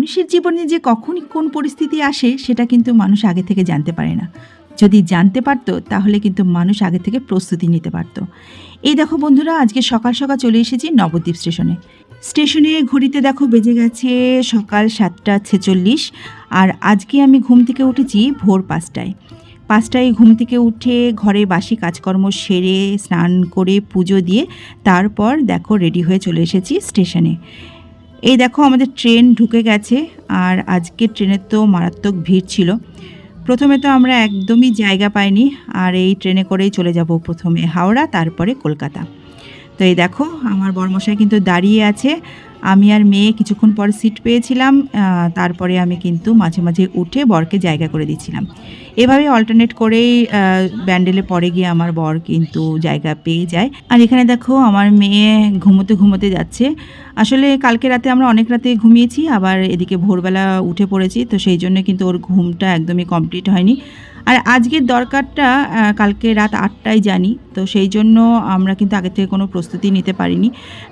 মানুষের জীবনে যে কখন কোন পরিস্থিতি আসে সেটা কিন্তু মানুষ আগে থেকে জানতে পারে না। যদি জানতে পারত তাহলে কিন্তু মানুষ আগে থেকে প্রস্তুতি নিতে পারত। এই দেখো বন্ধুরা, আজকে সকাল সকাল চলে এসেছি নবদ্বীপ স্টেশনে। স্টেশনে ঘড়িতে দেখো বেজে গেছে সকাল 7:46। আর আজকে আমি ঘুম থেকে উঠেছি ভোর 5টায়। 5টায় ঘুম থেকে উঠে ঘরে বাসি কাজকর্ম সেরে স্নান করে পুজো দিয়ে তারপর দেখো রেডি হয়ে চলে এসেছি স্টেশনে। এই দেখো আমাদের ট্রেন ঢুকে গেছে। আর আজকের ট্রেনের তো মারাত্মক ভিড় ছিল। প্রথমে তো আমরা একদমই জায়গা পাইনি, আর এই ট্রেনে করেই চলে যাব প্রথমে হাওড়া, তারপরে কলকাতা। তো এই দেখো আমার বরমশাই কিন্তু দাঁড়িয়ে আছে। আমি আর মেয়ে কিছুক্ষণ পর সিট পেয়েছিলাম, তারপরে আমি কিন্তু মাঝে মাঝে উঠে বরকে জায়গা করে দিচ্ছিলাম। এভাবে অল্টারনেট করেই ব্যান্ডেলে পরে গিয়ে আমার বর কিন্তু জায়গা পেয়ে যায়। আর এখানে দেখো আমার মেয়ে ঘুমোতে ঘুমোতে যাচ্ছে। আসলে কালকে রাতে আমরা অনেক রাতে ঘুমিয়েছি, আবার এদিকে ভোরবেলা উঠে পড়েছি, তো সেই জন্য কিন্তু ওর ঘুমটা একদমই কমপ্লিট হয়নি। আর আজকের দরকারটা কালকে রাত 8টায় জানি, তো সেই জন্য আমরা কিন্তু আগে থেকে কোনো প্রস্তুতি নিতে পারিনি।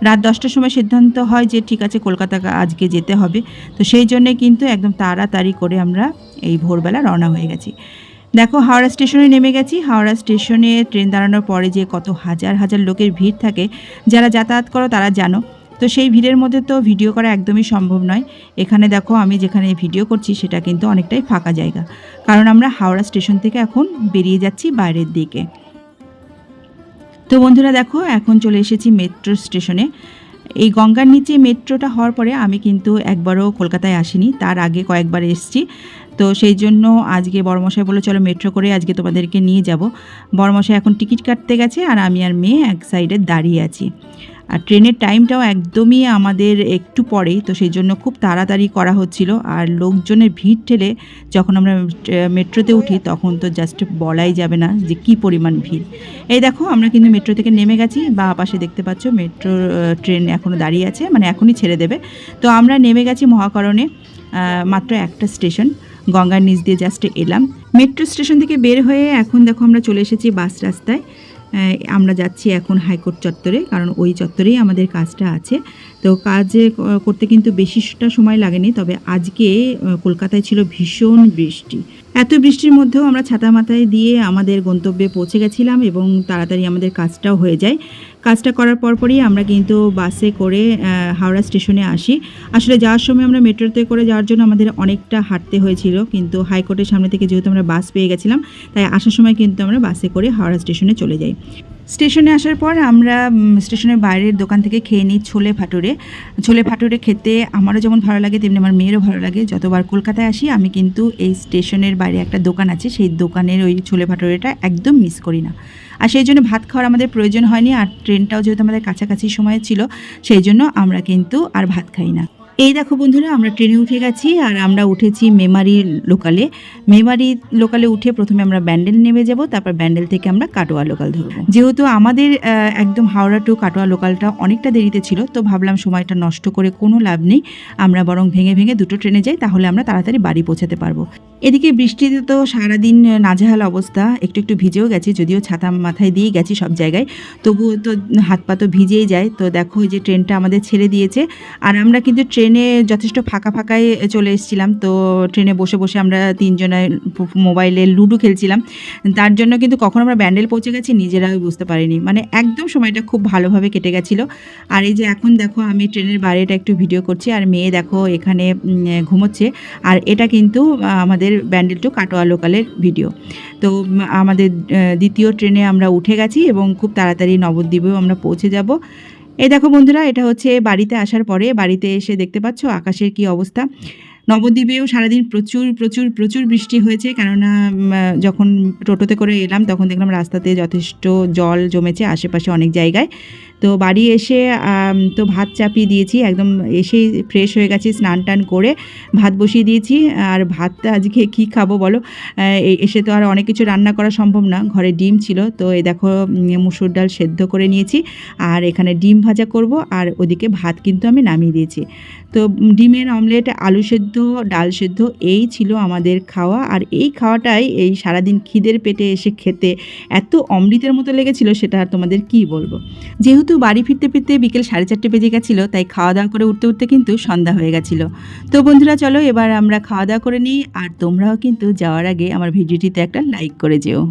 রাত 10টার সময় সিদ্ধান্ত হয় যে ঠিক আছে কলকাতা আজকে যেতে হবে, তো সেই জন্যে কিন্তু একদম তাড়াতাড়ি করে আমরা এই ভোরবেলা রওনা হয়ে গেছি। দেখো হাওড়া স্টেশনে নেমে গেছি। হাওড়া স্টেশনে ট্রেন দাঁড়ানোর পরে যে কত হাজার হাজার লোকের ভিড় থাকে, যারা যাতায়াত করো তারা জানো। তো সেই ভিড়ের মধ্যে তো ভিডিও করা একদমই সম্ভব নয়। এখানে দেখো আমি যেখানে ভিডিও করছি সেটা কিন্তু অনেকটাই ফাঁকা জায়গা, কারণ আমরা হাওড়া স্টেশন থেকে এখন বেরিয়ে যাচ্ছি বাইরের দিকে। তো বন্ধুরা দেখো এখন চলে এসেছি মেট্রো স্টেশনে। এই গঙ্গার নিচে মেট্রোটা হওয়ার পরে আমি কিন্তু একবারও কলকাতায় আসিনি, তার আগে কয়েকবার এসেছি। তো সেই জন্য আজকে বড়মশাই বললো চলো মেট্রো করে আজকে তোমাদেরকে নিয়ে যাব। বড়মশাই এখন টিকিট কাটতে গেছে, আর আমি আর মেয়ে এক সাইডে দাঁড়িয়ে আছি। আর ট্রেনের টাইমটাও একদমই আমাদের একটু পরেই, তো সেই জন্য খুব তাড়াতাড়ি করা হচ্ছিল। আর লোকজনের ভিড় ঠেলে যখন আমরা মেট্রোতে উঠি তখন তো জাস্ট বলাই যাবে না যে কী পরিমাণ ভিড়। এই দেখো আমরা কিন্তু মেট্রো থেকে নেমে গেছি, বা পাশে দেখতে পাচ্ছ মেট্রো ট্রেন এখনও দাঁড়িয়ে আছে, মানে এখনই ছেড়ে দেবে। তো আমরা নেমে গেছি মহাকরণে। মাত্র একটা স্টেশন, গঙ্গার নিচ দিয়ে জাস্ট এলাম। মেট্রো স্টেশন থেকে বের হয়ে এখন দেখো আমরা চলে এসেছি বাস রাস্তায়। আমরা যাচ্ছি এখন হাইকোর্ট চত্বরে, কারণ ওই চত্বরেই আমাদের কাজটা আছে। তো কাজ করতে কিন্তু বেশিটা সময় লাগেনি, তবে আজকে কলকাতায় ছিল ভীষণ বৃষ্টি। এত বৃষ্টির মধ্যেও আমরা ছাতা মাথায় দিয়ে আমাদের গন্তব্যে পৌঁছে গেছিলাম, এবং তাড়াতাড়ি আমাদের কাজটাও হয়ে যায়। কাজটা করার পরপরই আমরা কিন্তু বাসে করে হাওড়া স্টেশনে আসি। আসলে যাওয়ার সময় আমরা মেট্রোতে করে যাওয়ার জন্য আমাদের অনেকটা হাঁটতে হয়েছিল, কিন্তু হাইকোর্টের সামনে থেকে যেহেতু আমরা বাস পেয়ে গেছিলাম, তাই আসার সময় কিন্তু আমরা বাসে করে হাওড়া স্টেশনে চলে যাই। স্টেশনে আসার পর আমরা স্টেশনের বাইরের দোকান থেকে খেয়ে নিই ছোলে ভাটুরে। ছোলে ভাটুরে খেতে আমারও যেমন ভালো লাগে তেমনি আমার মেয়েরও ভালো লাগে। যতবার কলকাতায় আসি আমি কিন্তু এই স্টেশনের বাইরে একটা দোকান আছে, সেই দোকানের ওই ছোলে ভাটুরেটা একদম মিস করি না। আর সেই জন্য ভাত খাওয়ার আমাদের প্রয়োজন হয়নি, আর ট্রেনটাও যেহেতু আমাদের কাছাকাছি সময়ে ছিল, সেই জন্য আমরা কিন্তু আর ভাত খাই না। এই দেখো বন্ধুরা আমরা ট্রেনে উঠে গেছি, আর আমরা উঠেছি মেমারি লোকালে। মেমারি লোকালে উঠে প্রথমে আমরা ব্যান্ডেল নেমে যাব, তারপর ব্যান্ডেল থেকে আমরা কাটোয়া লোকাল ধরবো। যেহেতু আমাদের একদম হাওড়া টু কাটোয়া লোকালটা অনেকটা দেরিতে ছিল, তো ভাবলাম সময়টা নষ্ট করে কোনো লাভ নেই, আমরা বরং ভেঙে ভেঙে দুটো ট্রেনে যাই, তাহলে আমরা তাড়াতাড়ি বাড়ি পৌঁছাতে পারবো। এদিকে বৃষ্টিতে তো সারাদিন নাজেহাল অবস্থা, একটু একটু ভিজেও গেছি, যদিও ছাতা মাথায় দিয়ে গেছি সব জায়গায়, তবুও তো হাত পা তো ভিজেই যায়। তো দেখো যে ট্রেনটা আমাদের ছেড়ে দিয়েছে, আর আমরা কিন্তু ট্রেনে যথেষ্ট ফাঁকা ফাঁকায় চলে এসেছিলাম। তো ট্রেনে বসে বসে আমরা তিনজনে মোবাইলে লুডো খেলছিলাম, তার জন্য কিন্তু কখন আমরা ব্যান্ডেল পৌঁছে গেছি নিজেরাও বুঝতে পারিনি, মানে একদম সময়টা খুব ভালোভাবে কেটে গেছিলো। আর এই যে এখন দেখো আমি ট্রেনের বাইরেটা একটু ভিডিও করছি, আর মেয়ে দেখো এখানে ঘুমোচ্ছে। আর এটা কিন্তু আমাদের ব্যান্ডেল টু কাটোয়া লোকালের ভিডিও। তো আমাদের দ্বিতীয় ট্রেনে আমরা উঠে গেছি, এবং খুব তাড়াতাড়ি নবদ্বীপেও আমরা পৌঁছে যাব। এই দেখো বন্ধুরা, এটা হচ্ছে বাড়িতে আসার পরে। বাড়িতে এসে দেখতে পাচ্ছ আকাশের কি অবস্থা। নবদ্বীপেও সারাদিন প্রচুর প্রচুর প্রচুর বৃষ্টি হয়েছে, কেননা যখন টোটোতে করে এলাম তখন দেখলাম রাস্তাতে যথেষ্ট জল জমেছে আশেপাশে অনেক জায়গায়। তো বাড়ি এসে তো ভাত চাপিয়ে দিয়েছি, একদম এসেই ফ্রেশ হয়ে গেছি, স্নান টান করে ভাত বসিয়ে দিয়েছি। আর ভাতটা আজকে কী খাবো বলো, এসে তো আর অনেক কিছু রান্না করা সম্ভব না, ঘরে ডিম ছিল। তো এই দেখো মুসুর ডাল সেদ্ধ করে নিয়েছি, আর এখানে ডিম ভাজা করব, আর ওদিকে ভাত কিন্তু আমি নামিয়ে দিয়েছি। তো ডিমের অমলেট, আলু সেদ্ধ ডাল সেদ্ধ এই ছিল আমাদের খাওয়া। আর এই খাওয়াটাই এই সারাদিন খিদের পেটে এসে খেতে এত অমৃতের মতো লেগেছিল, সেটা আর তোমাদের কী বলবো। যেহেতু বাড়ি ফিরতে ফিরতে বিকেল 4:30 বেজে গেছিলো, তাই খাওয়া দাওয়া করে উঠতে উঠতে কিন্তু সন্ধ্যা হয়ে গেছিলো। তো বন্ধুরা চলো এবার আমরা খাওয়া দাওয়া করে নিই, আর তোমরাও কিন্তু যাওয়ার আগে আমার ভিডিওটিতে একটা লাইক করে যেও।